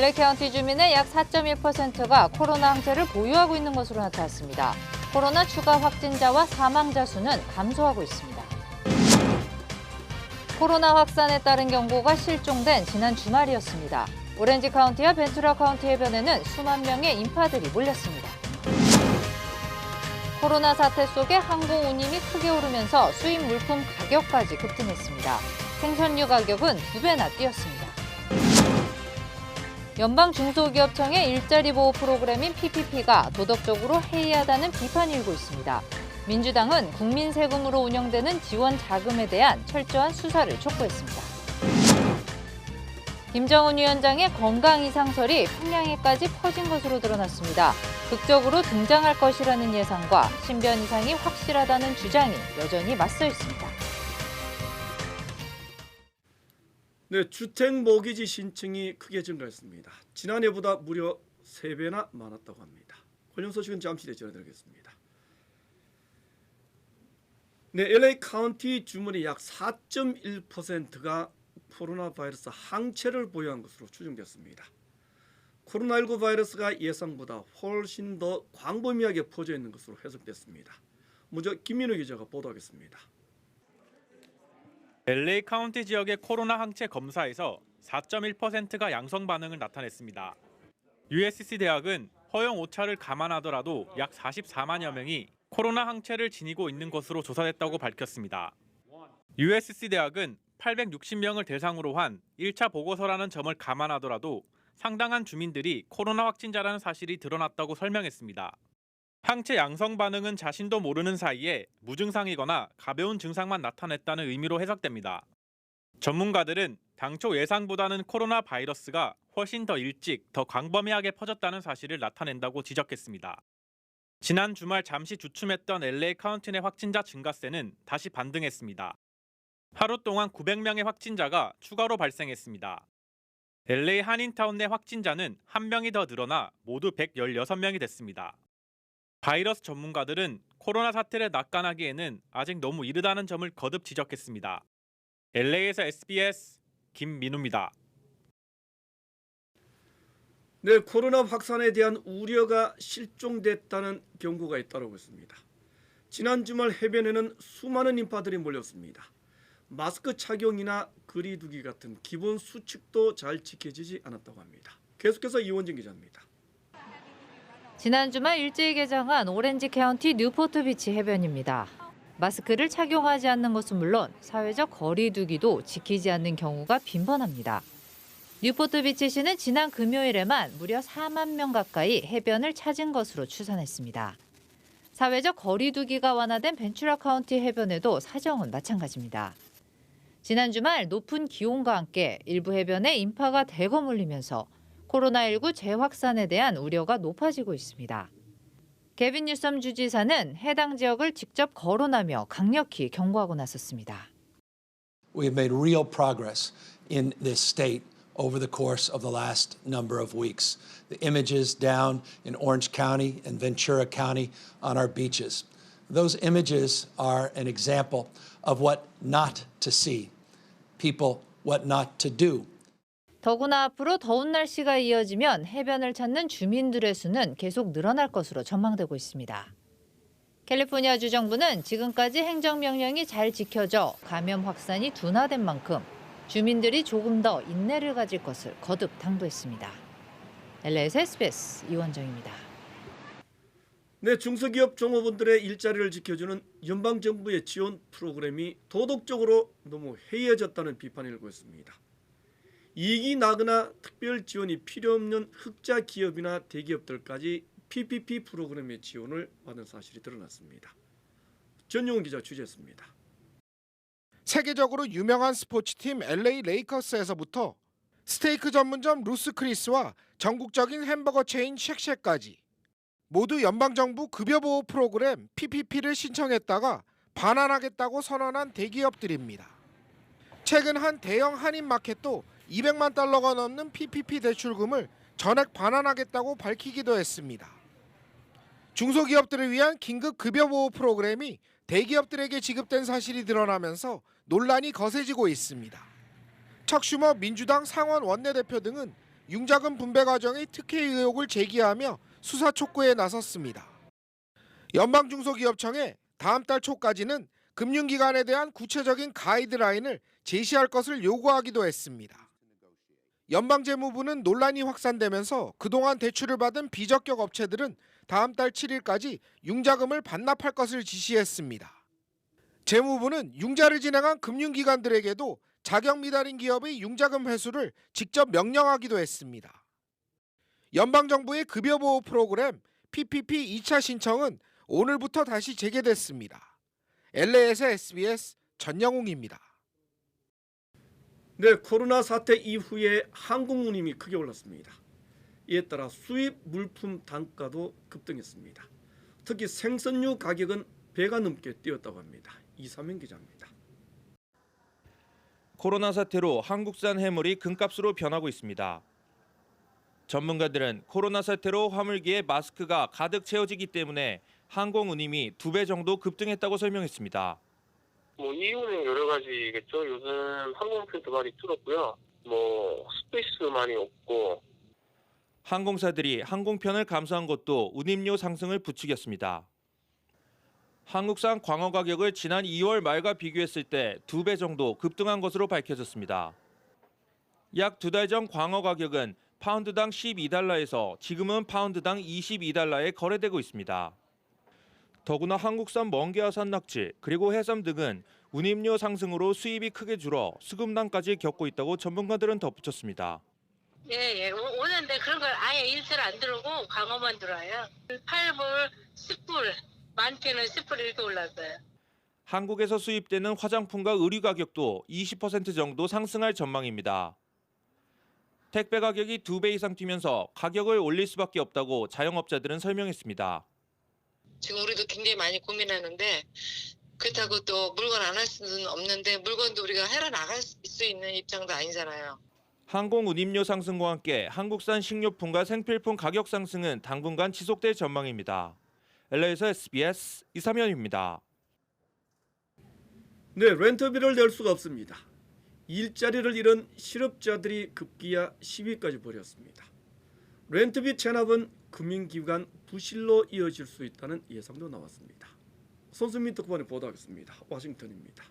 LA 카운티 주민의 약 4.1%가 코로나 항체를 보유하고 있는 것으로 나타났습니다. 코로나 추가 확진자와 사망자 수는 감소하고 있습니다. 코로나 확산에 따른 경고가 실종된 지난 주말이었습니다. 오렌지 카운티와 벤투라 카운티 해변에는 수만 명의 인파들이 몰렸습니다. 코로나 사태 속에 항공 운임이 크게 오르면서 수입 물품 가격까지 급등했습니다. 생선류 가격은 2배나 뛰었습니다. 연방 중소기업청의 일자리 보호 프로그램인 PPP가 도덕적으로 해이하다는 비판이 일고 있습니다. 민주당은 국민 세금으로 운영되는 지원 자금에 대한 철저한 수사를 촉구했습니다. 김정은 위원장의 건강 이상설이 평양에까지 퍼진 것으로 드러났습니다. 극적으로 등장할 것이라는 예상과 신변 이상이 확실하다는 주장이 여전히 맞서 있습니다. 네, 주택 모기지 신청이 크게 증가했습니다. 지난해보다 무려 3배나 많았다고 합니다. 관련 소식은 잠시 뒤에 전해드리겠습니다. 네, LA 카운티 주민의 약 4.1%가 코로나 바이러스 항체를 보유한 것으로 추정됐습니다. 코로나19 바이러스가 예상보다 훨씬 더 광범위하게 퍼져 있는 것으로 해석됐습니다. 먼저 김민우 기자가 보도하겠습니다. LA 카운티 지역의 코로나 항체 검사에서 4.1%가 양성 반응을 나타냈습니다. USC 대학은 허용 오차를 감안하더라도 약 44만여 명이 코로나 항체를 지니고 있는 것으로 조사됐다고 밝혔습니다. USC 대학은 860명을 대상으로 한 1차 보고서라는 점을 감안하더라도 상당한 주민들이 코로나 확진자라는 사실이 드러났다고 설명했습니다. 항체 양성 반응은 자신도 모르는 사이에 무증상이거나 가벼운 증상만 나타냈다는 의미로 해석됩니다. 전문가들은 당초 예상보다는 코로나 바이러스가 훨씬 더 일찍, 더 광범위하게 퍼졌다는 사실을 나타낸다고 지적했습니다. 지난 주말 잠시 주춤했던 LA 카운티 내 확진자 증가세는 다시 반등했습니다. 하루 동안 900명의 확진자가 추가로 발생했습니다. LA 한인타운 내 확진자는 1명이 더 늘어나 모두 116명이 됐습니다. 바이러스 전문가들은 코로나 사태를 낙관하기에는 아직 너무 이르다는 점을 거듭 지적했습니다. LA에서 SBS 김민우입니다. 네, 코로나 확산에 대한 우려가 실종됐다는 경고가 잇따르고 있습니다. 지난 주말 해변에는 수많은 인파들이 몰렸습니다. 마스크 착용이나 거리 두기 같은 기본 수칙도 잘 지켜지지 않았다고 합니다. 계속해서 이원진 기자입니다. 지난 주말 일제히 개장한 오렌지 카운티 뉴포트 비치 해변입니다. 마스크를 착용하지 않는 것은 물론 사회적 거리 두기도 지키지 않는 경우가 빈번합니다. 뉴포트 비치시는 지난 금요일에만 무려 4만 명 가까이 해변을 찾은 것으로 추산했습니다. 사회적 거리 두기가 완화된 벤투라 카운티 해변에도 사정은 마찬가지입니다. 지난 주말 높은 기온과 함께 일부 해변에 인파가 대거 몰리면서 코로나19 재확산에 대한 우려가 높아지고 있습니다. 개빈 뉴섬 주지사는 해당 지역을 직접 거론하며 강력히 경고하고 나섰습니다. We have made real progress in this state over the course of the last number of weeks. The images down in Orange County and Ventura County on our beaches. Those images are an example of what not to see, people what not to do. 더구나 앞으로 더운 날씨가 이어지면 해변을 찾는 주민들의 수는 계속 늘어날 것으로 전망되고 있습니다. 캘리포니아 주정부는 지금까지 행정명령이 잘 지켜져 감염 확산이 둔화된 만큼 주민들이 조금 더 인내를 가질 것을 거듭 당부했습니다. LA에서 SBS 이원정입니다. 네, 중소기업 종업원들의 일자리를 지켜주는 연방정부의 지원 프로그램이 도덕적으로 너무 해이해졌다는 비판이 일고 있습니다. 이익이 나거나 특별 지원이 필요 없는 흑자 기업이나 대기업들까지 PPP 프로그램의 지원을 받은 사실이 드러났습니다. 전용훈 기자 취재했습니다. 세계적으로 유명한 스포츠팀 LA 레이커스에서부터 스테이크 전문점 루스 크리스와 전국적인 햄버거 체인 쉑쉑까지 모두 연방정부 급여보호 프로그램 PPP를 신청했다가 반환하겠다고 선언한 대기업들입니다. 최근 한 대형 한인마켓도 200만 달러가 넘는 PPP 대출금을 전액 반환하겠다고 밝히기도 했습니다. 중소기업들을 위한 긴급 급여보호 프로그램이 대기업들에게 지급된 사실이 드러나면서 논란이 거세지고 있습니다. 척 슈머 민주당 상원 원내대표 등은 융자금 분배 과정의 특혜 의혹을 제기하며 수사 촉구에 나섰습니다. 연방중소기업청에 다음 달 초까지는 금융기관에 대한 구체적인 가이드라인을 제시할 것을 요구하기도 했습니다. 연방재무부는 논란이 확산되면서 그동안 대출을 받은 비적격 업체들은 다음 달 7일까지 융자금을 반납할 것을 지시했습니다. 재무부는 융자를 진행한 금융기관들에게도 자격 미달인 기업의 융자금 회수를 직접 명령하기도 했습니다. 연방정부의 급여보호 프로그램 PPP 2차 신청은 오늘부터 다시 재개됐습니다. LA에서 SBS 전영웅입니다. 네, 코로나 사태 이후에 한국 운임이 크게 올랐습니다. 이에 따라 수입 물품 단가도 급등했습니다. 특히 생선류 가격은 배가 넘게 뛰었다고 합니다. 이삼현 기자입니다. 코로나 사태로 한국산 해물이 금값으로 변하고 있습니다. 전문가들은 코로나 사태로 화물기에 마스크가 가득 채워지기 때문에 항공 운임이 2배 정도 급등했다고 설명했습니다. 이유는 여러 가지겠죠. 요즘 항공편도 많이 줄었고요. 스페이스 많이 없고. 항공사들이 항공편을 감소한 것도 운임료 상승을 부추겼습니다. 한국산 광어 가격을 지난 2월 말과 비교했을 때 2배 정도 급등한 것으로 밝혀졌습니다. 약 2달 전 광어 가격은 파운드당 12달러에서 지금은 파운드당 22달러에 거래되고 있습니다. 더구나 한국산 멍게와산 낙지 그리고 해삼 등은 운임료 상승으로 수입이 크게 줄어 수급난까지 겪고 있다고 전문가들은 덧붙였습니다. 예, 오는데 그런 걸 아예 일체를 안 들어오고 광어만 들어와요. 8불, 10불, 많게는 10불 이렇게 올랐어요. 한국에서 수입되는 화장품과 의류 가격도 20% 정도 상승할 전망입니다. 택배 가격이 2배 이상 뛰면서 가격을 올릴 수밖에 없다고 자영업자들은 설명했습니다. 지금 우리도 굉장히 많이 고민하는데 그렇다고 또 물건 안 할 수는 없는데 물건도 우리가 해라 나갈 수 있는 입장도 아니잖아요. 항공 운임료 상승과 함께 한국산 식료품과 생필품 가격 상승은 당분간 지속될 전망입니다. LA에서 SBS 이삼현입니다. 네, 렌트비를 낼 수가 없습니다. 일자리를 잃은 실업자들이 급기야 시위까지 벌였습니다. 렌트비 체납은 금융기관 부실로 이어질 수 있다는 예상도 나왔습니다. 손수민 특파원이 보도하겠습니다. 워싱턴입니다.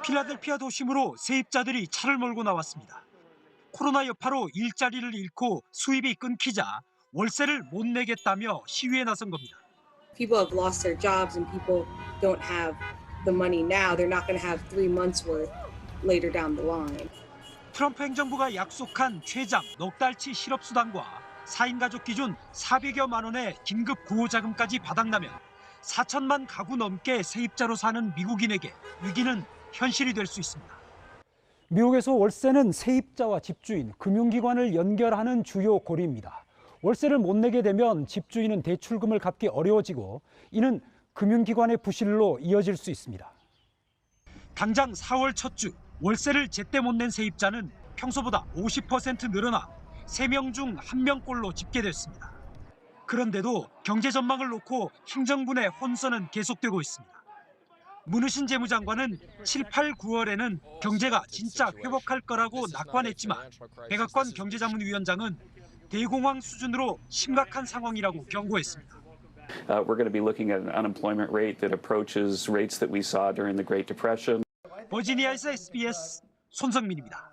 필라델피아 도심으로 세입자들이 차를 몰고 나왔습니다. 코로나 여파로 일자리를 잃고 수입이 끊기자 월세를 못 내겠다며 시위에 나선 겁니다. People have lost their jobs and people don't have the money now. They're not going to have 3 months worth later down the line. 트럼프 행정부가 약속한 최장 넉 달치 실업수당과 4인 가족 기준 400여만 원의 긴급 구호자금까지 바닥나면 4천만 가구 넘게 세입자로 사는 미국인에게 위기는 현실이 될 수 있습니다. 미국에서 월세는 세입자와 집주인, 금융기관을 연결하는 주요 고리입니다. 월세를 못 내게 되면 집주인은 대출금을 갚기 어려워지고 이는 금융기관의 부실로 이어질 수 있습니다. 당장 4월 첫 주 월세를 제때 못 낸 세입자는 평소보다 50% 늘어나 3명 중 1명꼴로 집계됐습니다. 그런데도 경제 전망을 놓고 행정부의 혼선은 계속되고 있습니다. 문우신 재무장관은 7, 8, 9월에는 경제가 진짜 회복할 거라고 낙관했지만 백악관 경제자문위원장은 대공황 수준으로 심각한 상황이라고 경고했습니다. We're going to be looking at an unemployment rate that approaches rates that we saw during the Great Depression. 버지니아에서 SBS 손성민입니다.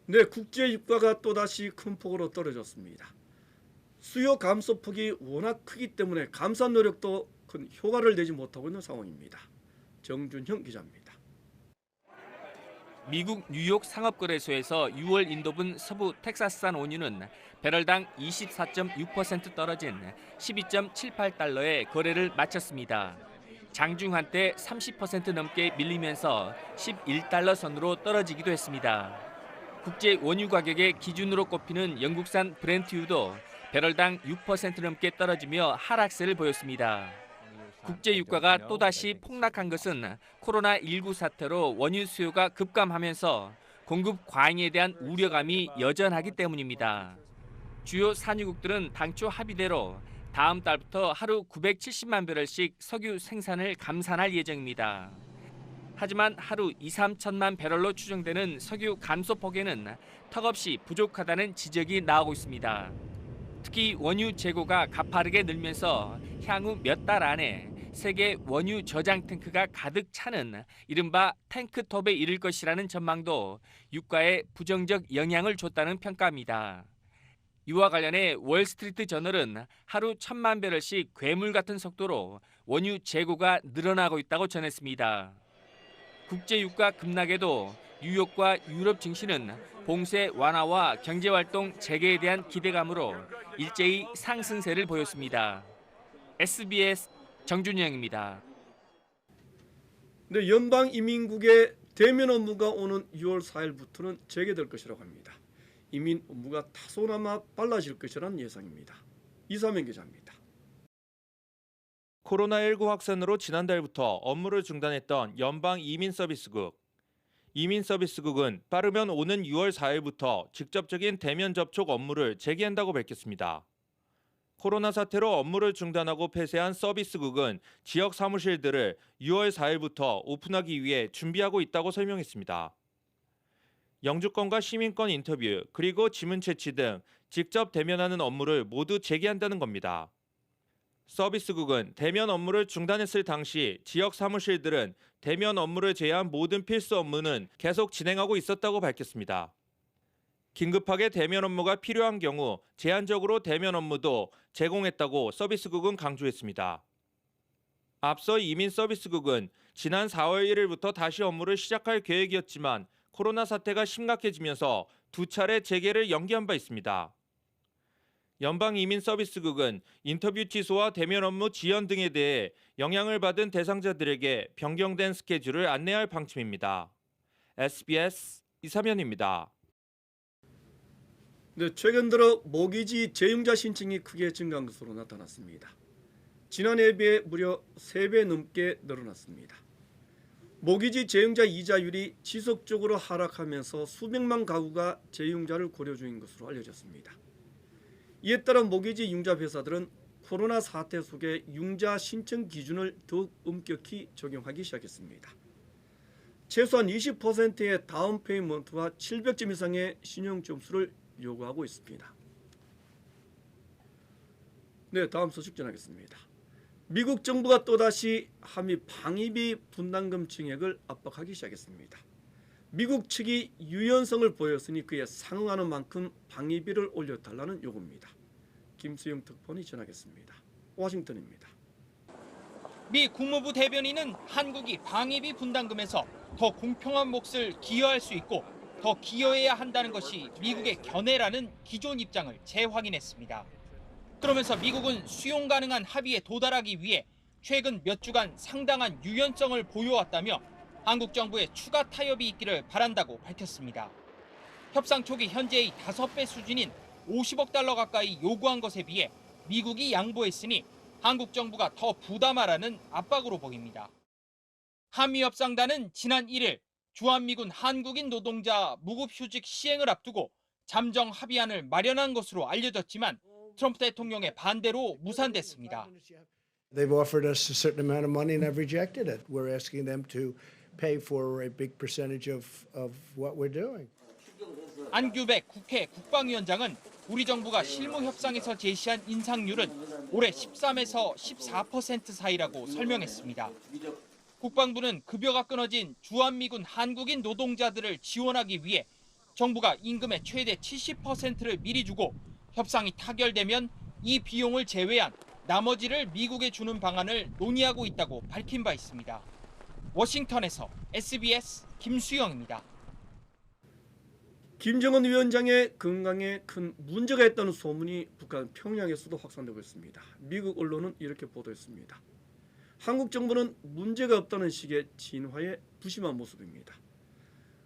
네, 국제 유가가 또다시 큰 폭으로 떨어졌습니다. 수요 감소폭이 워낙 크기 때문에 감산 노력도 큰 효과를 내지 못하고 있는 상황입니다. 정준형 기자입니다. 미국 뉴욕 상업거래소에서 6월 인도분 서부 텍사스산 원유는 배럴당 24.6% 떨어진 12.78달러에 거래를 마쳤습니다. 장중 한때 30% 넘게 밀리면서 11달러 선으로 떨어지기도 했습니다. 국제 원유 가격의 기준으로 꼽히는 영국산 브렌트유도 배럴당 6% 넘게 떨어지며 하락세를 보였습니다. 국제 유가가 또다시 폭락한 것은 코로나19 사태로 원유 수요가 급감하면서 공급 과잉에 대한 우려감이 여전하기 때문입니다. 주요 산유국들은 당초 합의대로 다음 달부터 하루 970만 배럴씩 석유 생산을 감산할 예정입니다. 하지만 하루 2, 3천만 배럴로 추정되는 석유 감소 폭에는 턱없이 부족하다는 지적이 나오고 있습니다. 특히 원유 재고가 가파르게 늘면서 향후 몇 달 안에 세계 원유 저장 탱크가 가득 차는 이른바 탱크톱에 이를 것이라는 전망도 유가에 부정적 영향을 줬다는 평가입니다. 이와 관련해 월스트리트 저널은 하루 1,000만 배럴씩 괴물 같은 속도로 원유 재고가 늘어나고 있다고 전했습니다. 국제 유가 급락에도 뉴욕과 유럽 증시는 봉쇄 완화와 경제활동 재개에 대한 기대감으로 일제히 상승세를 보였습니다. SBS 정준영입니다. 네, 연방이민국의 대면 업무가 오는 6월 4일부터는 재개될 것이라고 합니다. 이민 업무가 다소나마 빨라질 것이라는 예상입니다. 이사명 기자입니다. 코로나19 확산으로 지난달부터 업무를 중단했던 연방이민서비스국. 이민서비스국은 빠르면 오는 6월 4일부터 직접적인 대면 접촉 업무를 재개한다고 밝혔습니다. 코로나 사태로 업무를 중단하고 폐쇄한 서비스국은 지역 사무실들을 6월 4일부터 오픈하기 위해 준비하고 있다고 설명했습니다. 영주권과 시민권 인터뷰, 그리고 지문 채취 등 직접 대면하는 업무를 모두 재개한다는 겁니다. 서비스국은 대면 업무를 중단했을 당시 지역 사무실들은 대면 업무를 제외한 모든 필수 업무는 계속 진행하고 있었다고 밝혔습니다. 긴급하게 대면 업무가 필요한 경우 제한적으로 대면 업무도 제공했다고 서비스국은 강조했습니다. 앞서 이민서비스국은 지난 4월 1일부터 다시 업무를 시작할 계획이었지만 코로나 사태가 심각해지면서 2차례 재개를 연기한 바 있습니다. 연방이민서비스국은 인터뷰 취소와 대면 업무 지연 등에 대해 영향을 받은 대상자들에게 변경된 스케줄을 안내할 방침입니다. SBS 이사면입니다. 네, 최근 들어 모기지 재융자 신청이 크게 증가한 것으로 나타났습니다. 지난해에 비해 무려 3배 넘게 늘어났습니다. 모기지 재융자 이자율이 지속적으로 하락하면서 수백만 가구가 재융자를 고려 중인 것으로 알려졌습니다. 이에 따라 모기지 융자 회사들은 코로나 사태 속에 융자 신청 기준을 더욱 엄격히 적용하기 시작했습니다. 최소한 20%의 다운 페이먼트와 700점 이상의 신용 점수를 요구하고 있습니다. 네, 다음 소식 전하겠습니다. 미국 정부가 또다시 한미 방위비 분담금 증액을 압박하기 시작했습니다. 미국 측이 유연성을 보였으니 그에 상응하는 만큼 방위비를 올려달라는 요구입니다. 김수영 특파원이 전하겠습니다. 워싱턴입니다. 미 국무부 대변인은 한국이 방위비 분담금에서 더 공평한 몫을 기여할 수 있고 더 기여해야 한다는 것이 미국의 견해라는 기존 입장을 재확인했습니다. 그러면서 미국은 수용 가능한 합의에 도달하기 위해 최근 몇 주간 상당한 유연성을 보여왔다며 한국 정부의 추가 타협이 있기를 바란다고 밝혔습니다. 협상 초기 현재의 5배 수준인 50억 달러 가까이 요구한 것에 비해 미국이 양보했으니 한국 정부가 더 부담하라는 압박으로 보입니다. 한미협상단은 지난 1일 주한미군 한국인 노동자 무급휴직 시행을 앞두고 잠정 합의안을 마련한 것으로 알려졌지만 트럼프 대통령의 반대로 무산됐습니다. They've offered us a certain amount of money and I've rejected it. We're asking them to pay for a big percentage of what we're doing. 안규백 국회 국방위원장은 우리 정부가 실무 협상에서 제시한 인상률은 올해 13에서 14% 사이라고 설명했습니다. 국방부는 급여가 끊어진 주한미군 한국인 노동자들을 지원하기 위해 정부가 임금의 최대 70%를 미리 주고 협상이 타결되면 이 비용을 제외한 나머지를 미국에 주는 방안을 논의하고 있다고 밝힌 바 있습니다. 워싱턴에서 SBS 김수영입니다. 김정은 위원장의 건강에 큰 문제가 있다는 소문이 북한 평양에서도 확산되고 있습니다. 미국 언론은 이렇게 보도했습니다. 한국 정부는 문제가 없다는 식의 진화에 부심한 모습입니다.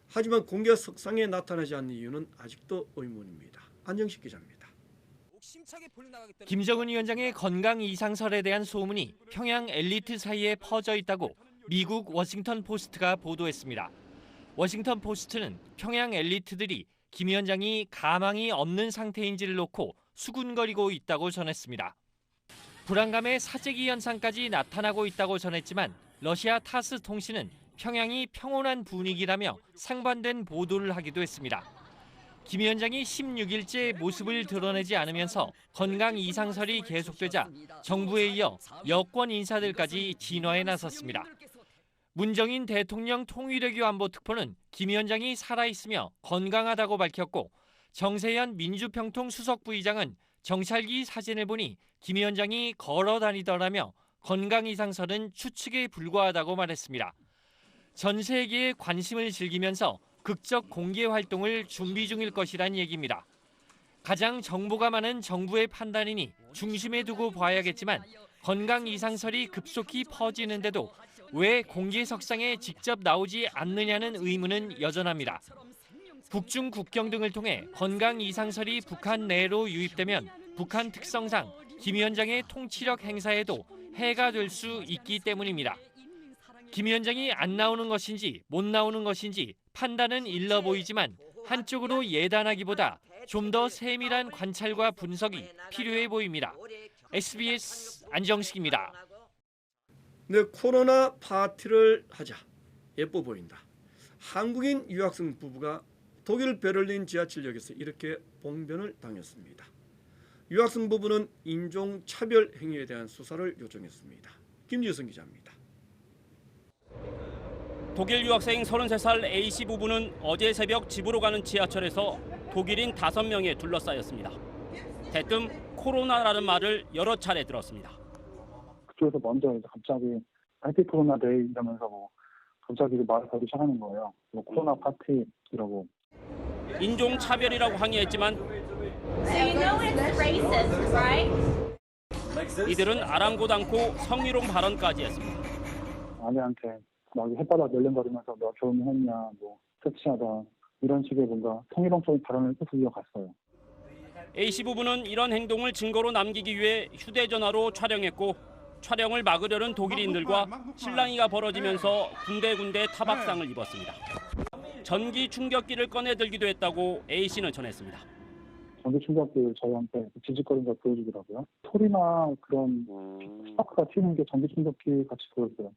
하지만 공개 석상에 나타나지 않는 이유는 아직도 의문입니다. 안정식 기자입니다. 김정은 위원장의 건강 이상설에 대한 소문이 평양 엘리트 사이에 퍼져 있다고 미국 워싱턴 포스트가 보도했습니다. 워싱턴 포스트는 평양 엘리트들이 김 위원장이 가망이 없는 상태인지를 놓고 수군거리고 있다고 전했습니다. 불안감의 사재기 현상까지 나타나고 있다고 전했지만 러시아 타스 통신은 평양이 평온한 분위기라며 상반된 보도를 하기도 했습니다. 김 위원장이 16일째 모습을 드러내지 않으면서 건강 이상설이 계속되자 정부에 이어 여권 인사들까지 진화에 나섰습니다. 문정인 대통령 통일외교 안보특보는 김 위원장이 살아있으며 건강하다고 밝혔고 정세현 민주평통 수석부의장은 정찰기 사진을 보니 김 위원장이 걸어 다니더라며 건강 이상설은 추측에 불과하다고 말했습니다. 전 세계에 관심을 즐기면서 극적 공개 활동을 준비 중일 것이란 얘기입니다. 가장 정보가 많은 정부의 판단이니 중심에 두고 봐야겠지만 건강 이상설이 급속히 퍼지는데도 왜 공개석상에 직접 나오지 않느냐는 의문은 여전합니다. 북중 국경 등을 통해 건강 이상설이 북한 내로 유입되면 북한 특성상 김 위원장의 통치력 행사에도 해가 될 수 있기 때문입니다. 김 위원장이 안 나오는 것인지 못 나오는 것인지 판단은 일러 보이지만 한쪽으로 예단하기보다 좀 더 세밀한 관찰과 분석이 필요해 보입니다. SBS 안정식입니다. 네, 코로나 파티를 하자. 예뻐 보인다. 한국인 유학생 부부가 독일 베를린 지하철역에서 이렇게 봉변을 당했습니다. 유학생 부부는 인종차별 행위에 대한 수사를 요청했습니다. 김지성 기자입니다. 독일 유학생 33살 A씨 부부는 어제 새벽 집으로 가는 지하철에서 독일인 5명에 둘러싸였습니다. 대뜸 코로나라는 말을 여러 차례 들었습니다. 그쪽에서 먼저 이제 갑자기 해피 코로나 데이 이러면서 갑자기 말을 걸기 시작하는 거예요. 코로나 파티 이러고. 인종차별이라고 항의했지만 이들은 아랑곳 않고 성희롱 발언까지 했습니다. 아내한테 막 혓바닥 열렁거리면서 너 결혼했냐, 뭐 섹시하다 이런 식의 뭔가 성희롱적인 발언을 계속 이어갔어요. A씨 부부는 이런 행동을 증거로 남기기 위해 휴대전화로 촬영했고 촬영을 막으려는 독일인들과 실랑이가 벌어지면서 군데군데 타박상을 입었습니다. 전기 충격기를 꺼내들기도 했다고 A씨는 전했습니다. 전기 충격기를 저희한테 지직거리는 걸 보여주더라고요. 소리나 그런 스파크가 튀는 게 전기 충격기 같이 보였어요.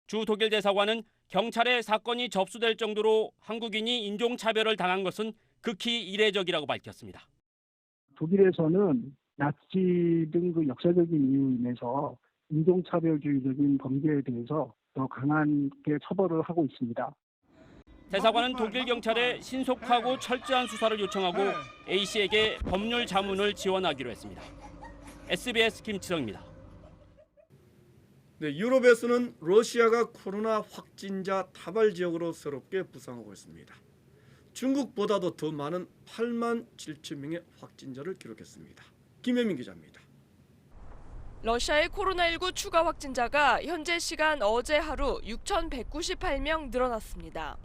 주 독일 대사관은 경찰에 사건이 접수될 정도로 한국인이 인종차별을 당한 것은 극히 이례적이라고 밝혔습니다. 독일에서는 나치 등 그 역사적인 이유로 인해서 인종차별주의적인 범죄에 대해서 더 강하게 처벌을 하고 있습니다. 대사관은 독일 경찰에 신속하고 철저한 수사를 요청하고 A씨에게 법률 자문을 지원하기로 했습니다. SBS 김치성입니다. 네, 유럽에서는 러시아가 코로나 확진자 다발 지역으로 새롭게 부상하고 있습니다. 중국보다도 더 많은 8만 7천 명의 확진자를 기록했습니다. 김혜민 기자입니다. 러시아의 코로나19 추가 확진자가 현재 시간 어제 하루 6,198명 늘어났습니다.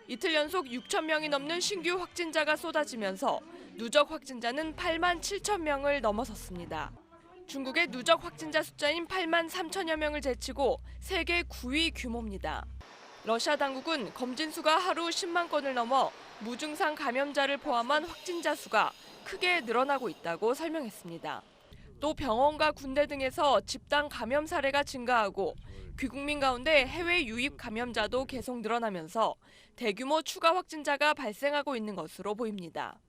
이틀 연속 6천 명이 넘는 신규 확진자가 쏟아지면서 누적 확진자는 8만 7천 명을 넘어섰습니다. 중국의 누적 확진자 숫자인 8만 3천여 명을 제치고 세계 9위 규모입니다. 러시아 당국은 검진 수가 하루 10만 건을 넘어 무증상 감염자를 포함한 확진자 수가 크게 늘어나고 있다고 설명했습니다. 또 병원과 군대 등에서 집단 감염 사례가 증가하고 귀국민 가운데 해외 유입 감염자도 계속 늘어나면서 대규모 추가 확진자가 발생하고 있는 것으로 보입니다.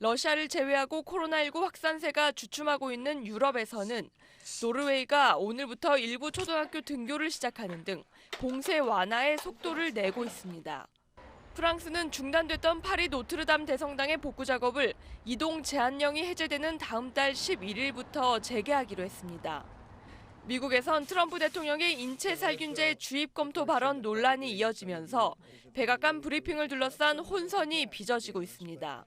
러시아를 제외하고 코로나19 확산세가 주춤하고 있는 유럽에서는 노르웨이가 오늘부터 일부 초등학교 등교를 시작하는 등 봉쇄 완화의 속도를 내고 있습니다. 프랑스는 중단됐던 파리 노트르담 대성당의 복구 작업을 이동 제한령이 해제되는 다음 달 11일부터 재개하기로 했습니다. 미국에선 트럼프 대통령의 인체 살균제 주입 검토 발언 논란이 이어지면서 백악관 브리핑을 둘러싼 혼선이 빚어지고 있습니다.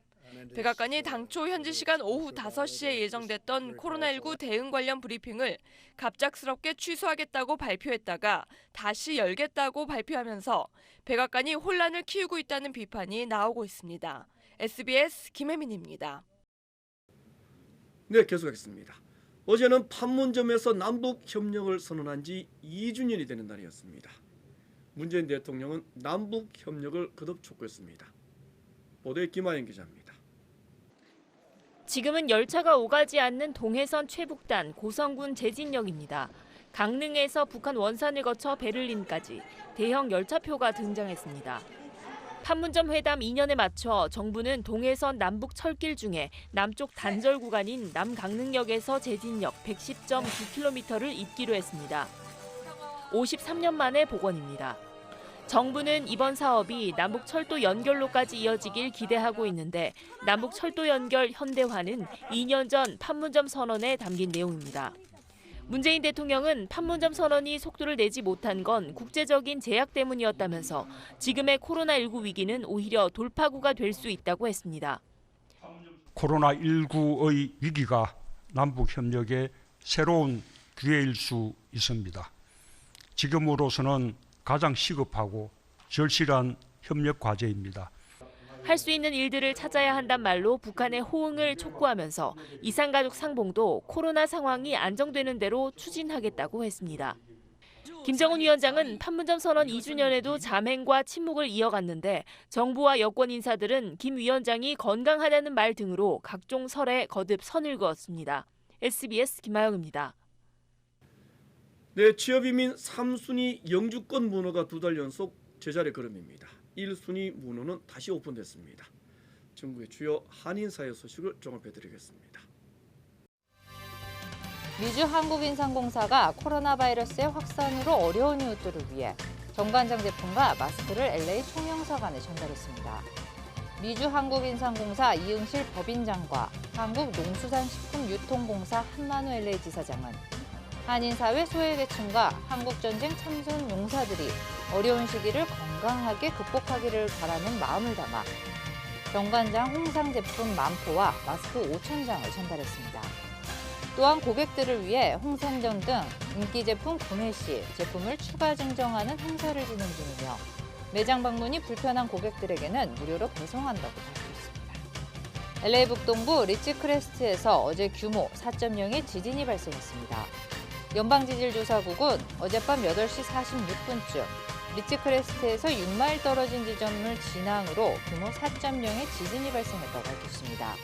백악관이 당초 현지 시간 오후 5시에 예정됐던 코로나19 대응 관련 브리핑을 갑작스럽게 취소하겠다고 발표했다가 다시 열겠다고 발표하면서 백악관이 혼란을 키우고 있다는 비판이 나오고 있습니다. SBS 김혜민입니다. 네, 계속하겠습니다. 어제는 판문점에서 남북 협력을 선언한 지 2주년이 되는 날이었습니다. 문재인 대통령은 남북 협력을 거듭 촉구했습니다. 보도에 김아연 기자입니다. 지금은 열차가 오가지 않는 동해선 최북단 고성군 제진역입니다. 강릉에서 북한 원산을 거쳐 베를린까지 대형 열차표가 등장했습니다. 판문점 회담 2년에 맞춰 정부는 동해선 남북 철길 중에 남쪽 단절 구간인 남강릉역에서 제진역 110.9km를 잇기로 했습니다. 53년 만의 복원입니다. 정부는 이번 사업이 남북철도 연결로까지 이어지길 기대하고 있는데 남북철도 연결 현대화는 2년 전 판문점 선언에 담긴 내용입니다. 문재인 대통령은 판문점 선언이 속도를 내지 못한 건 국제적인 제약 때문이었다면서 지금의 코로나19 위기는 오히려 돌파구가 될 수 있다고 했습니다. 코로나19의 위기가 남북협력의 새로운 기회일 수 있습니다. 지금으로서는 가장 시급하고 절실한 협력 과제입니다. 할 수 있는 일들을 찾아야 한단 말로 북한의 호응을 촉구하면서 이산가족 상봉도 코로나 상황이 안정되는 대로 추진하겠다고 했습니다. 김정은 위원장은 판문점 선언 2주년에도 잠행과 침묵을 이어갔는데 정부와 여권 인사들은 김 위원장이 건강하다는 말 등으로 각종 설에 거듭 선을 그었습니다. SBS 김아영입니다. 네, 취업이민 3순위 영주권 문호가 2달 연속 제자리 걸음입니다. 1순위 문호는 다시 오픈됐습니다. 전국의 주요 한인사회 소식을 종합해드리겠습니다. 미주 한국인상공사가 코로나 바이러스의 확산으로 어려운 이웃들을 위해 정관장 제품과 마스크를 LA 총영사관에 전달했습니다. 미주 한국인상공사 이응실 법인장과 한국농수산식품유통공사 한만우 LA 지사장은 한인사회 소외계층과 한국전쟁 참전 용사들이 어려운 시기를 건강하게 극복하기를 바라는 마음을 담아 정관장 홍상 제품 10,000포와 마스크 5,000장을 전달했습니다. 또한 고객들을 위해 홍삼정 등 인기 제품 구매 시 제품을 추가 증정하는 행사를 진행 중이며 매장 방문이 불편한 고객들에게는 무료로 배송한다고 밝혔습니다. LA 북동부 리츠크레스트에서 어제 규모 4.0의 지진이 발생했습니다. 연방지질조사국은 어젯밤 8시 46분쯤 리츠크레스트에서 6마일 떨어진 지점을 진앙으로 규모 4.0의 지진이 발생했다고 밝혔습니다.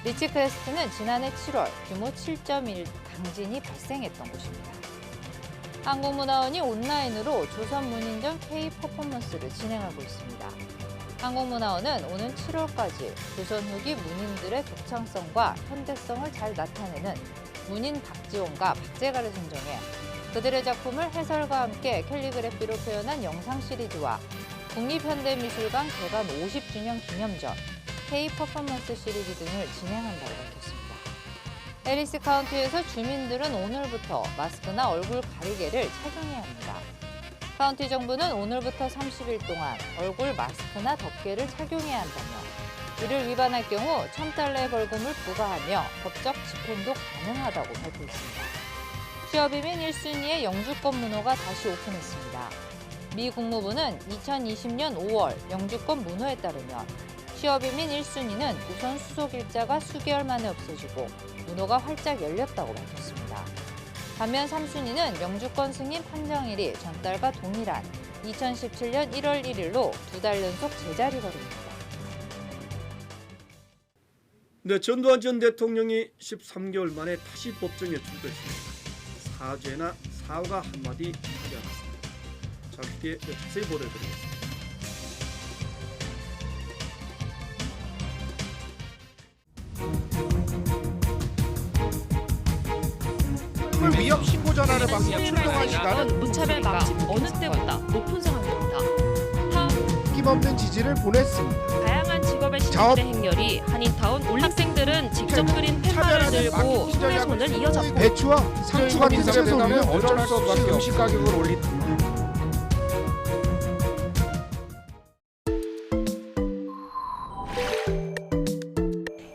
리츠크레스트는 지난해 7월 규모 7.1 강진이 발생했던 곳입니다. 한국문화원이 온라인으로 조선문인전 K-퍼포먼스를 진행하고 있습니다. 한국문화원은 오는 7월까지 조선 후기 문인들의 독창성과 현대성을 잘 나타내는 문인 박지원과 박재가를 선정해 그들의 작품을 해설과 함께 캘리그래피로 표현한 영상 시리즈와 국립현대미술관 개관 50주년 기념전 K-퍼포먼스 시리즈 등을 진행한다고 밝혔습니다. 해리스 카운티에서 주민들은 오늘부터 마스크나 얼굴 가리개를 착용해야 합니다. 카운티 정부는 오늘부터 30일 동안 얼굴 마스크나 덮개를 착용해야 한다며 이를 위반할 경우 $1,000의 벌금을 부과하며 법적 집행도 가능하다고 발표했습니다. 취업이민 1순위의 영주권 문호가 다시 오픈했습니다. 미 국무부는 2020년 5월 영주권 문호에 따르면 취업이민 1순위는 우선 수속 일자가 수개월 만에 없어지고 문호가 활짝 열렸다고 밝혔습니다. 반면 3순위는 영주권 승인 판정일이 전달과 동일한 2017년 1월 1일로 2달 연속 제자리 걸음입니다. 네, 전두환 전 대통령이 13개월 만에 다시 법정에 출두했습니다. 사죄나 사과 한마디 하지 않았습니다. 잠시 뒤에 자세히 보내드리겠습니다. 위협 신고 전화를 받고 출동한 시간은 무차별 망치 어느 때보다 높은 상황입니다. 힘없는 지지를 보냈습니다. 다양한 직업의 신분의 행렬이 한인타운 학생들은 직접 그린 팻말을 들고 손에 손을 이어잡고 배추와 상추 같은 채소는 어쩔 수 없이 음식 가격을 올립니다.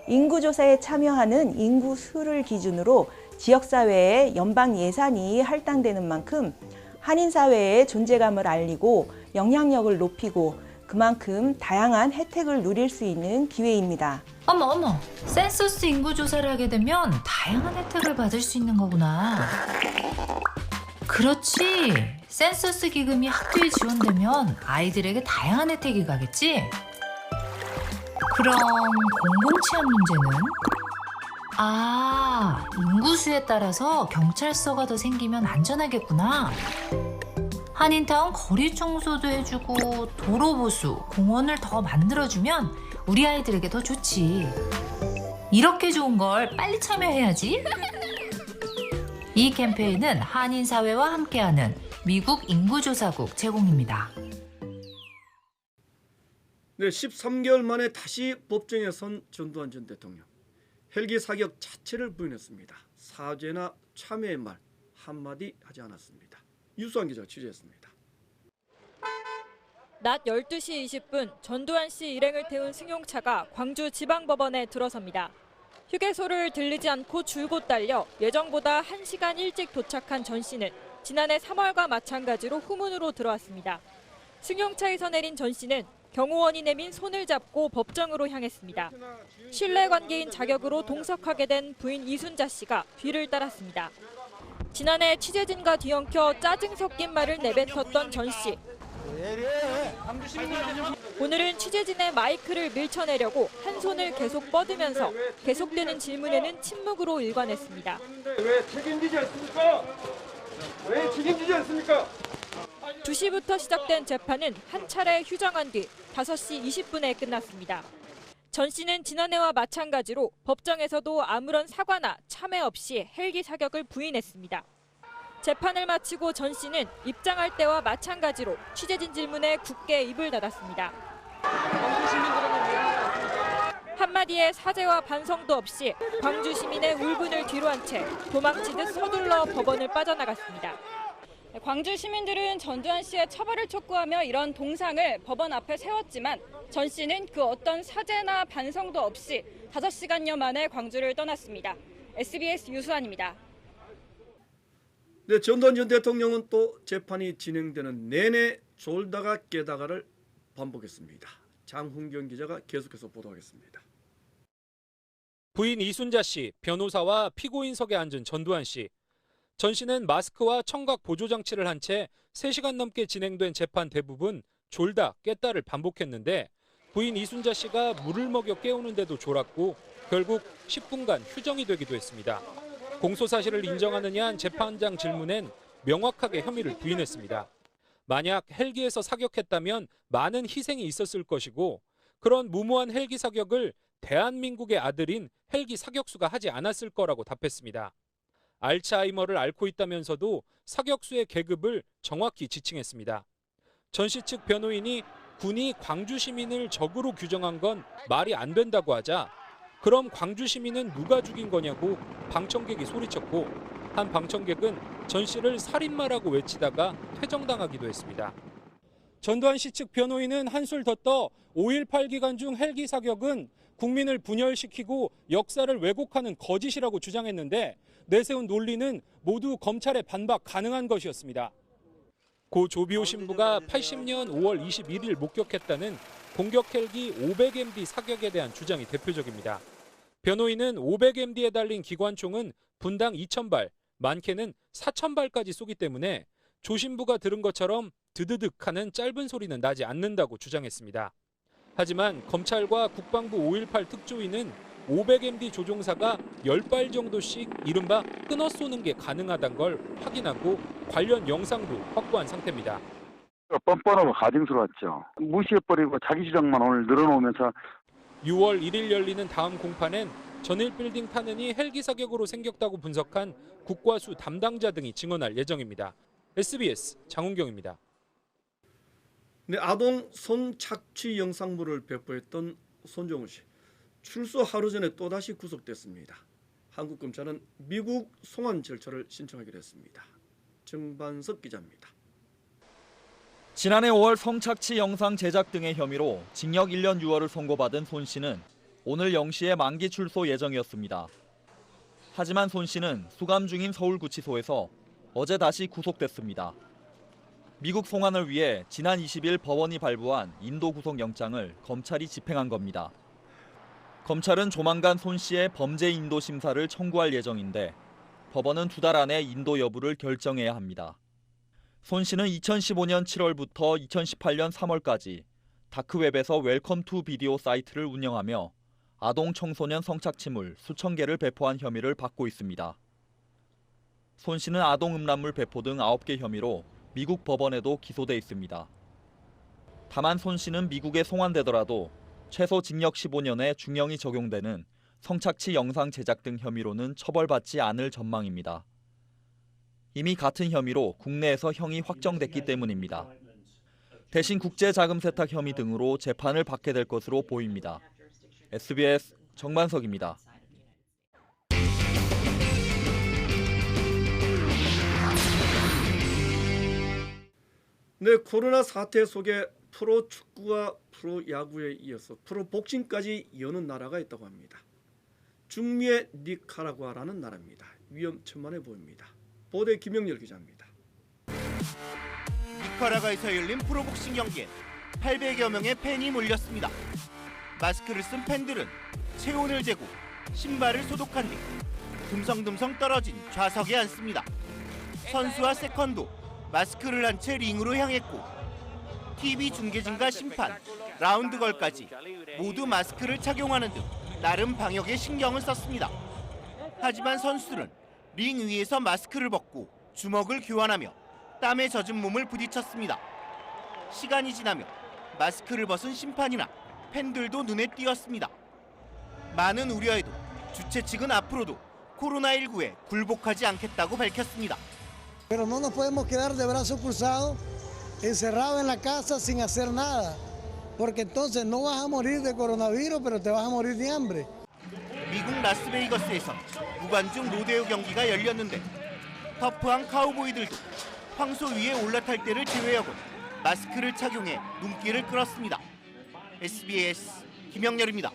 인구조사에 참여하는 인구 수를 기준으로 지역사회에 연방 예산이 할당되는 만큼 한인사회의 존재감을 알리고 영향력을 높이고 그만큼 다양한 혜택을 누릴 수 있는 기회입니다. 어머, 센서스 인구조사를 하게 되면 다양한 혜택을 받을 수 있는 거구나. 그렇지. 센서스 기금이 학교에 지원되면 아이들에게 다양한 혜택이 가겠지? 그럼 공공치안 문제는? 아, 인구수에 따라서 경찰서가 더 생기면 안전하겠구나. 한인타운 거리 청소도 해주고 도로 보수, 공원을 더 만들어주면 우리 아이들에게 더 좋지. 이렇게 좋은 걸 빨리 참여해야지. 이 캠페인은 한인사회와 함께하는 미국 인구조사국 제공입니다. 네, 13개월 만에 다시 법정에 선 전두환 전 대통령. 헬기 사격 자체를 부인했습니다. 사죄나 참회의 말 한마디 하지 않았습니다. 유수환 기자가 취재했습니다. 낮 12시 20분 전두환 씨 일행을 태운 승용차가 광주지방법원에 들어섭니다. 휴게소를 들리지 않고 줄곧 달려 예정보다 1시간 일찍 도착한 전 씨는 지난해 3월과 마찬가지로 후문으로 들어왔습니다. 승용차에서 내린 전 씨는 경호원이 내민 손을 잡고 법정으로 향했습니다. 신뢰관계인 자격으로 동석하게 된 부인 이순자 씨가 뒤를 따랐습니다. 지난해 취재진과 뒤엉켜 짜증 섞인 말을 내뱉었던 전 씨. 오늘은 취재진의 마이크를 밀쳐내려고 한 손을 계속 뻗으면서 계속되는 질문에는 침묵으로 일관했습니다. 왜 책임지지 않습니까? 왜 책임지지 않습니까? 2시부터 시작된 재판은 한 차례 휴정한 뒤 5시 20분에 끝났습니다. 전 씨는 지난해와 마찬가지로 법정에서도 아무런 사과나 참회 없이 헬기 사격을 부인했습니다. 재판을 마치고 전 씨는 입장할 때와 마찬가지로 취재진 질문에 굳게 입을 닫았습니다. 한마디의 사죄와 반성도 없이 광주 시민의 울분을 뒤로한 채 도망치듯 서둘러 법원을 빠져나갔습니다. 광주 시민들은 전두환 씨의 처벌을 촉구하며 이런 동상을 법원 앞에 세웠지만 전 씨는 그 어떤 사죄나 반성도 없이 5시간여 만에 광주를 떠났습니다. SBS 유수환입니다. 네, 전두환 전 대통령은 또 재판이 진행되는 내내 졸다가 깨다가를 반복했습니다. 장훈경 기자가 계속해서 보도하겠습니다. 부인 이순자 씨, 변호사와 피고인석에 앉은 전두환 씨. 전 씨는 마스크와 청각 보조 장치를 한 채 3시간 넘게 진행된 재판 대부분 졸다 깼다를 반복했는데 부인 이순자 씨가 물을 먹여 깨우는데도 졸았고 결국 10분간 휴정이 되기도 했습니다. 공소 사실을 인정하느냐는 재판장 질문엔 명확하게 혐의를 부인했습니다. 만약 헬기에서 사격했다면 많은 희생이 있었을 것이고 그런 무모한 헬기 사격을 대한민국의 아들인 헬기 사격수가 하지 않았을 거라고 답했습니다. 알츠하이머를 앓고 있다면서도 사격수의 계급을 정확히 지칭했습니다. 전 씨 측 변호인이 군이 광주 시민을 적으로 규정한 건 말이 안 된다고 하자 그럼 광주 시민은 누가 죽인 거냐고 방청객이 소리쳤고 한 방청객은 전 씨를 살인마라고 외치다가 퇴정당하기도 했습니다. 전두환 씨 측 변호인은 한술 더 떠 5.18 기간 중 헬기 사격은 국민을 분열시키고 역사를 왜곡하는 거짓이라고 주장했는데 내세운 논리는 모두 검찰에 반박 가능한 것이었습니다. 고 조비오 신부가 80년 5월 21일 목격했다는 공격 헬기 500MD 사격에 대한 주장이 대표적입니다. 변호인은 500MD에 달린 기관총은 분당 2,000발, 많게는 4,000발까지 쏘기 때문에 조 신부가 들은 것처럼 드드득 하는 짧은 소리는 나지 않는다고 주장했습니다. 하지만 검찰과 국방부 5.18 특조위는 500MD 조종사가 10발 정도씩 이른바 끊어 쏘는 게 가능하다는 걸 확인하고 관련 영상도 확보한 상태입니다. 뻔뻔하고 가증스러웠죠. 무시해버리고 자기 주장만 오늘 늘어놓으면서 6월 1일 열리는 다음 공판엔 전일 빌딩 탄핵이 헬기 사격으로 생겼다고 분석한 국과수 담당자 등이 증언할 예정입니다. SBS 장훈경입니다. 네, 아동 성착취 영상물을 배포했던 손정우 씨. 출소 하루 전에 또다시 구속됐습니다. 한국 검찰은 미국 송환 절차를 신청하기로 했습니다. 정반석 기자입니다. 지난해 5월 성착취 영상 제작 등의 혐의로 징역 1년 6월을 선고받은 손 씨는 오늘 0시에 만기 출소 예정이었습니다. 하지만 손 씨는 수감 중인 서울구치소에서 어제 다시 구속됐습니다. 미국 송환을 위해 지난 20일 법원이 발부한 인도 구속영장을 검찰이 집행한 겁니다. 검찰은 조만간 손 씨의 범죄 인도 심사를 청구할 예정인데 법원은 2달 안에 인도 여부를 결정해야 합니다. 손 씨는 2015년 7월부터 2018년 3월까지 다크웹에서 웰컴 투 비디오 사이트를 운영하며 아동 청소년 성착취물 수천 개를 배포한 혐의를 받고 있습니다. 손 씨는 아동 음란물 배포 등 9개 혐의로 미국 법원에도 기소돼 있습니다. 다만 손 씨는 미국에 송환되더라도 최소 징역 15년에 중형이 적용되는 성착취 영상 제작 등 혐의로는 처벌받지 않을 전망입니다. 이미 같은 혐의로 국내에서 형이 확정됐기 때문입니다. 대신 국제자금세탁 혐의 등으로 재판을 받게 될 것으로 보입니다. SBS 정만석입니다. 네, 코로나 사태 속에 프로축구와 프로야구에 이어서 프로복싱까지 여는 나라가 있다고 합니다. 중미의 니카라과라는 나라입니다. 위험천만해 보입니다. 보도에 김영렬 기자입니다. 니카라과에서 열린 프로복싱 경기에 800여 명의 팬이 몰렸습니다. 마스크를 쓴 팬들은 체온을 재고 신발을 소독한 뒤 듬성듬성 떨어진 좌석에 앉습니다. 선수와 세컨도 마스크를 한 채 링으로 향했고 TV 중계진과 심판, 라운드걸까지 모두 마스크를 착용하는 등 나름 방역에 신경을 썼습니다. 하지만 선수들은 링 위에서 마스크를 벗고 주먹을 교환하며 땀에 젖은 몸을 부딪혔습니다. 시간이 지나며 마스크를 벗은 심판이나 팬들도 눈에 띄었습니다. 많은 우려에도 주최 측은 앞으로도 코로나19에 굴복하지 않겠다고 밝혔습니다. Pero no nos podemos quedar de brazos cruzados, encerrados en la casa sin hacer nada, porque entonces no vas a morir de coronavirus, pero te vas a morir de hambre. 미국 라스베이거스에서 무관중 로데오 경기가 열렸는데 터프한 카우보이들도 황소 위에 올라탈 때를 제외하고 마스크를 착용해 눈길을 끌었습니다. SBS 김영렬입니다.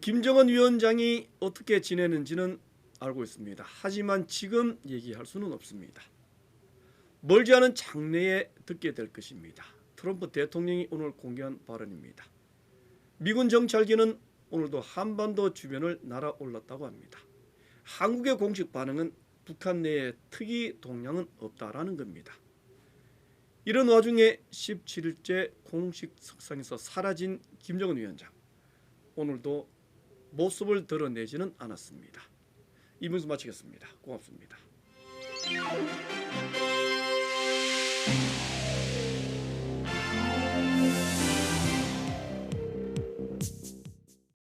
김정은 위원장이 어떻게 지내는지는 알고 있습니다. 하지만 지금 얘기할 수는 없습니다. 멀지 않은 장래에 듣게 될 것입니다. 트럼프 대통령이 오늘 공개한 발언입니다. 미군 정찰기는 오늘도 한반도 주변을 날아올랐다고 합니다. 한국의 공식 반응은 북한 내에 특이 동향은 없다라는 겁니다. 이런 와중에 17일째 공식 석상에서 사라진 김정은 위원장. 오늘도 모습을 드러내지는 않았습니다. 이 분수 마치겠습니다. 고맙습니다.